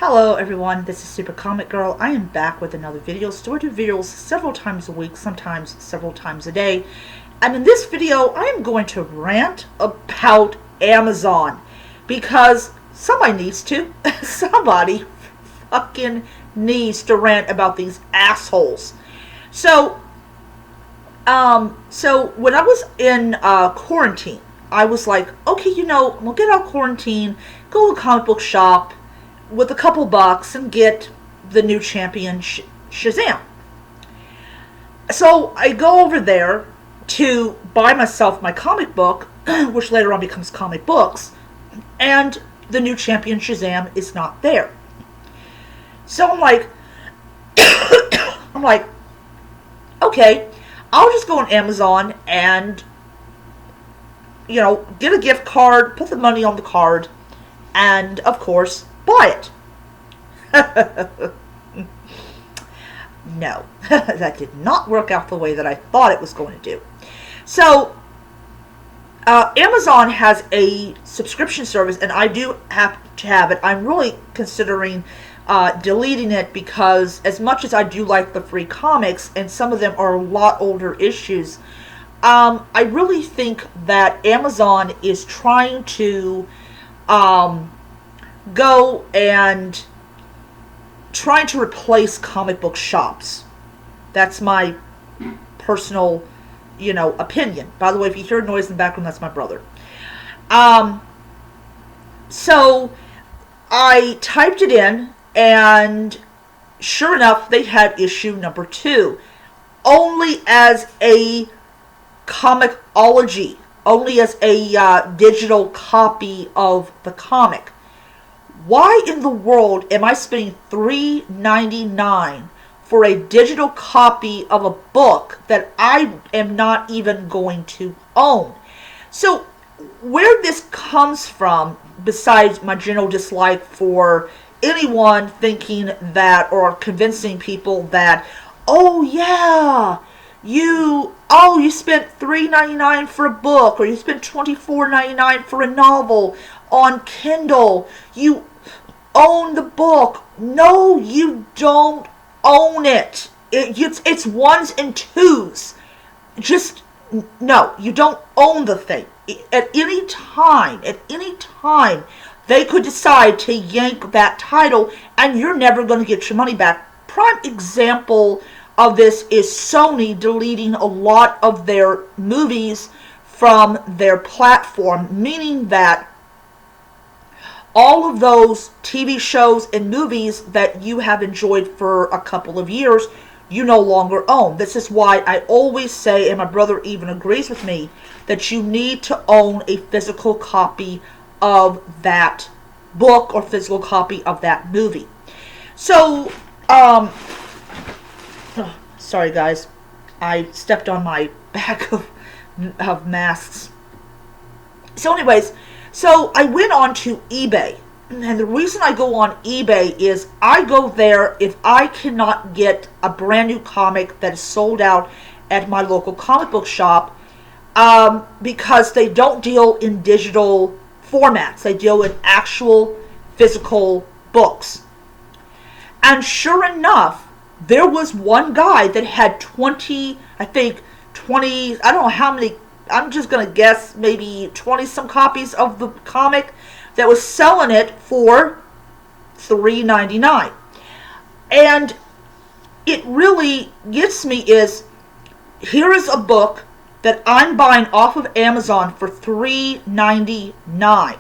Hello everyone, this is Super Comic Girl. I am back with another video. So I do videos several times a week, sometimes several times a day. And in this video, I am going to rant about Amazon. Because somebody needs to. Somebody fucking needs to rant about these assholes. So when I was in quarantine, I was like, okay, we'll get out of quarantine, go to a comic book shop with a couple bucks and get the new champion Shazam. So I go over there to buy myself my comic book, which later on becomes comic books, and the new champion Shazam is not there. So I'm like, okay, I'll just go on Amazon and, get a gift card, put the money on the card, and of course, buy it. No, that did not work out the way that I thought it was going to do. So, Amazon has a subscription service, and I do have to have it. I'm really considering deleting it because as much as I do like the free comics, and some of them are a lot older issues, I really think that Amazon is trying to go and trying to replace comic book shops. That's my personal, opinion. By the way, if you hear noise in the background, that's my brother. So I typed it in, and sure enough, they had issue number 2, only as a comicology, only as a digital copy of the comic. Why in the world am I spending $3.99 for a digital copy of a book that I am not even going to own? So where this comes from, besides my general dislike for anyone thinking that, or convincing people that, oh yeah, you spent $3.99 for a book, or you spent $24.99 for a novel on Kindle, you own the book. No, you don't own it. It's ones and twos. Just, no, you don't own the thing. At any time, they could decide to yank that title, and you're never going to get your money back. Prime example of this is Sony deleting a lot of their movies from their platform, meaning that all of those TV shows and movies that you have enjoyed for a couple of years, you no longer own. This is why I always say, and my brother even agrees with me, that you need to own a physical copy of that book or physical copy of that movie. So, sorry guys, I stepped on my bag of masks. So anyways, so I went on to eBay, and the reason I go on eBay is I go there if I cannot get a brand new comic that is sold out at my local comic book shop, because they don't deal in digital formats. They deal in actual physical books. And sure enough, there was one guy that had 20, I don't know how many, I'm just going to guess maybe 20 some copies of the comic, that was selling it for $3.99. And it really gets me is, here is a book that I'm buying off of Amazon for $3.99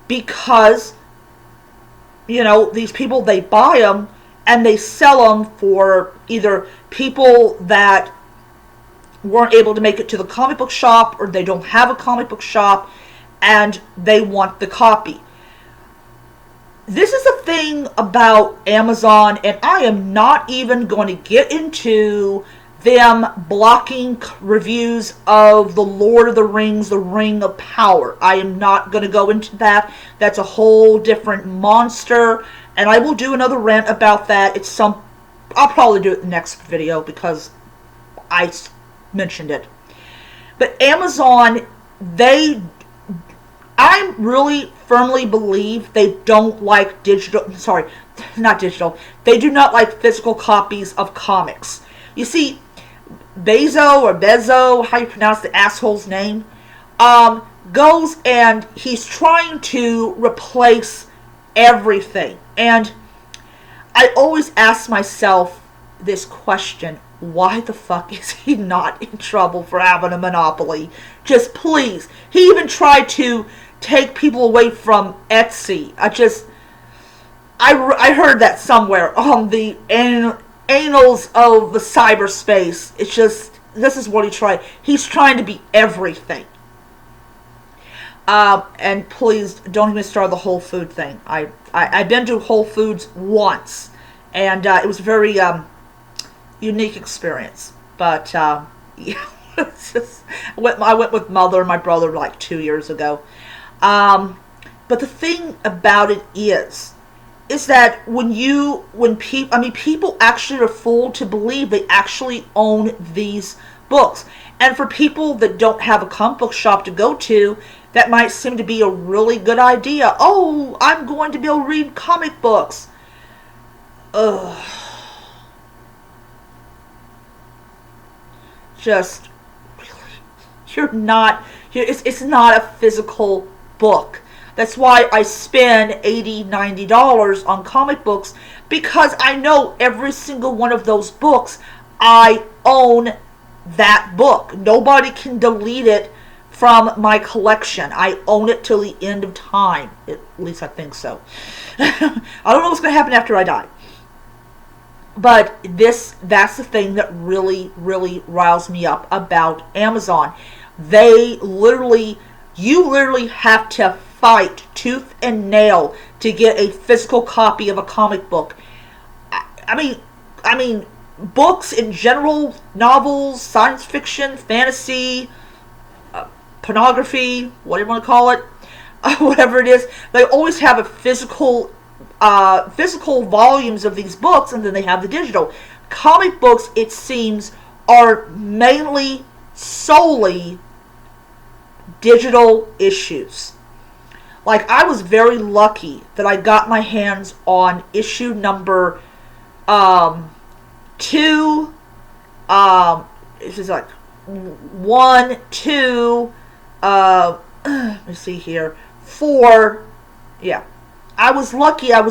because, these people, they buy them and they sell them for either people that weren't able to make it to the comic book shop, or they don't have a comic book shop and they want the copy. This is the thing about Amazon, and I am not even going to get into them blocking reviews of The Lord of the Rings, The Ring of Power. I am not going to go into that. That's a whole different monster, and I will do another rant about that. I'll probably do it in the next video because I mentioned it. But Amazon, they I really firmly believe they don't like digital, sorry, not digital, they do not like physical copies of comics. You see, Bezo, how you pronounce the asshole's name, goes and he's trying to replace everything. And I always ask myself this question: why the fuck is he not in trouble for having a monopoly? Just please. He even tried to take people away from Etsy. I heard that somewhere on the annals of the cyberspace. It's just, this is what he tried. He's trying to be everything. And please don't even start the Whole Food thing. I've been to Whole Foods once, and it was a very unique experience. But yeah, I went with mother and my brother like 2 years ago. But the thing about it is that people actually are fooled to believe they actually own these books. And for people that don't have a comic book shop to go to, that might seem to be a really good idea. Oh, I'm going to be able to read comic books. Ugh. Just, really, it's not a physical book. That's why I spend $80, $90 on comic books, because I know every single one of those books, I own that book. Nobody can delete it from my collection. I own it till the end of time. At least I think so. I don't know what's going to happen after I die. But that's the thing that really, really riles me up about Amazon. You literally have to fight tooth and nail to get a physical copy of a comic book. I mean, books in general, novels, science fiction, fantasy, pornography, whatever you want to call it, whatever it is, they always have a physical volumes of these books, and then they have the digital. Comic books, it seems, are mainly solely digital issues. Like, I was very lucky that I got my hands on issue number 2. It's just like 1, 2. Let me see here. 4. Yeah, I was lucky. I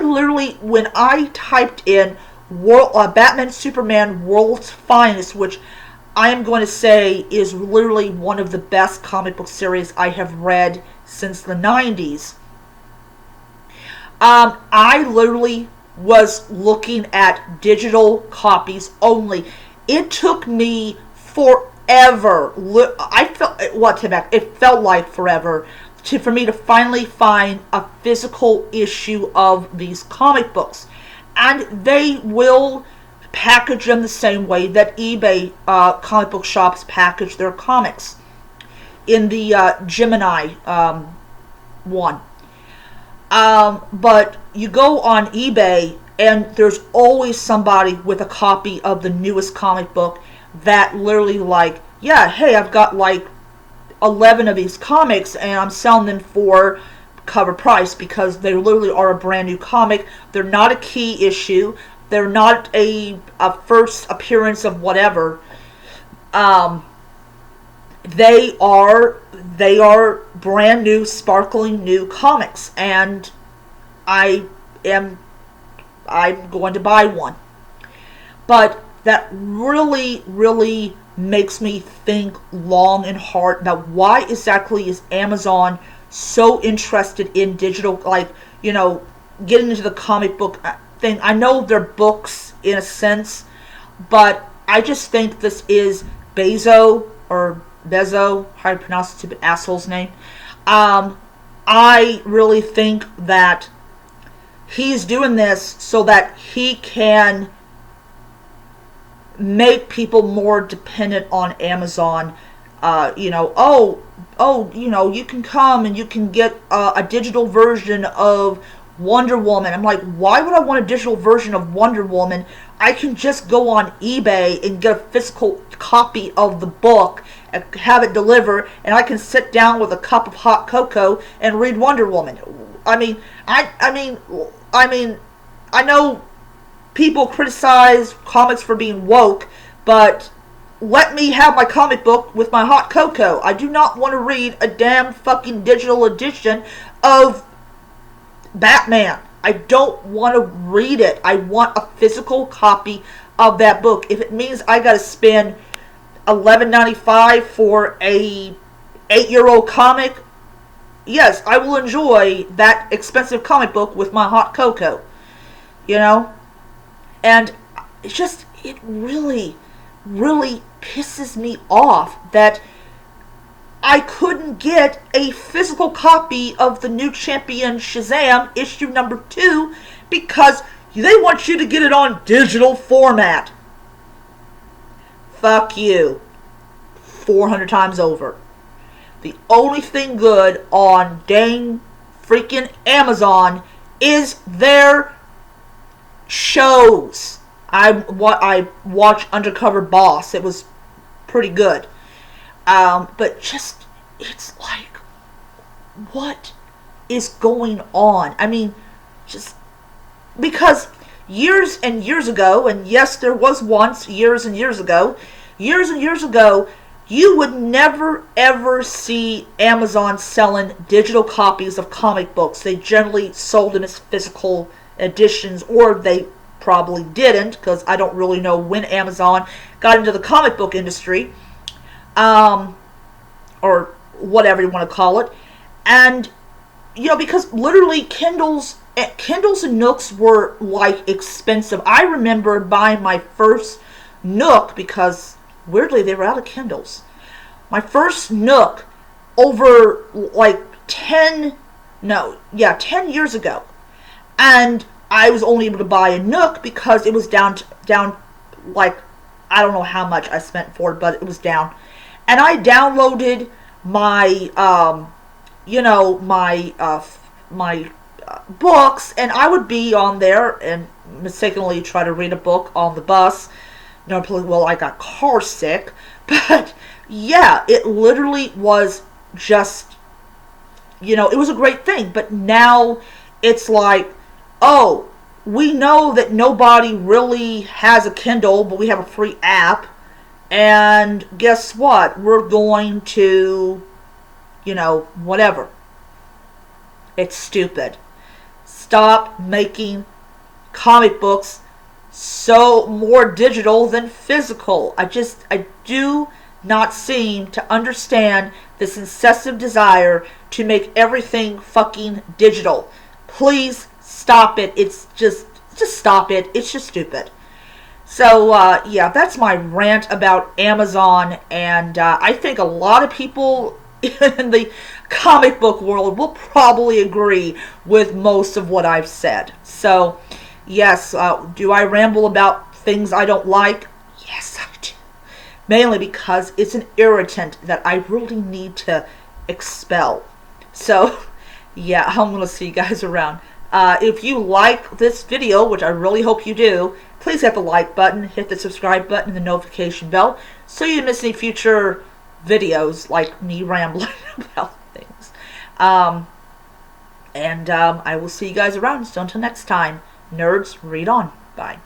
literally, when I typed in Batman Superman World's Finest, which I am going to say is literally one of the best comic book series I have read since the 90s. I literally was looking at digital copies only. It took me forever. It felt like forever for me to finally find a physical issue of these comic books. And they will package them the same way that eBay comic book shops package their comics in the Gemini one. But you go on eBay and there's always somebody with a copy of the newest comic book that literally like, yeah, hey, I've got like 11 of these comics and I'm selling them for cover price, because they literally are a brand new comic. They're not a key issue. They're not a first appearance of whatever. They are brand new, sparkling new comics, and I'm going to buy one. But that really, really makes me think long and hard about why exactly is Amazon so interested in digital, like, getting into the comic book thing. I know they're books in a sense, but I just think this is Bezo, how you pronounce the stupid asshole's name. I really think that he's doing this so that he can make people more dependent on Amazon. You can come and you can get a digital version of Wonder Woman. I'm like, why would I want a digital version of Wonder Woman? I can just go on eBay and get a physical copy of the book and have it delivered, and I can sit down with a cup of hot cocoa and read Wonder Woman. I know people criticize comics for being woke, but let me have my comic book with my hot cocoa. I do not want to read a damn fucking digital edition of Batman. I don't want to read it. I want a physical copy of that book. If it means I gotta spend $11.95 for a 8-year-old comic, yes, I will enjoy that expensive comic book with my hot cocoa. You know? And it really, really pisses me off that I couldn't get a physical copy of the new Champion Shazam issue number 2 because they want you to get it on digital format. Fuck you. 400 times over. The only thing good on dang freaking Amazon is their shows. I watched Undercover Boss. It was pretty good. But just, it's like, what is going on? I mean, just, because years and years ago, and yes, there was once, years and years ago, you would never ever see Amazon selling digital copies of comic books. They generally sold them as physical editions, or they probably didn't, because I don't really know when Amazon got into the comic book industry, or whatever you want to call it. And because literally Kindles and Nooks were like expensive. I remember buying my first Nook, because weirdly they were out of Kindles. My first Nook over like 10 years ago. And I was only able to buy a Nook because it was down like, I don't know how much I spent for it, but it was down. And I downloaded my books, and I would be on there and mistakenly try to read a book on the bus. Well, I got car sick, but yeah, it literally was just, it was a great thing. But now it's like, oh, we know that nobody really has a Kindle, but we have a free app, and guess what? We're going to, whatever. It's stupid. Stop making comic books so more digital than physical. I do not seem to understand this incessant desire to make everything fucking digital. Please stop it. It's just stop it. It's just stupid. So, yeah, that's my rant about Amazon, and I think a lot of people in the comic book world will probably agree with most of what I've said. So, yes, do I ramble about things I don't like? Yes, I do. Mainly because it's an irritant that I really need to expel. So, yeah, I'm going to see you guys around. If you like this video, which I really hope you do, please hit the like button, hit the subscribe button, and the notification bell so you don't miss any future videos like me rambling about things. I will see you guys around. So until next time, nerds, read on. Bye.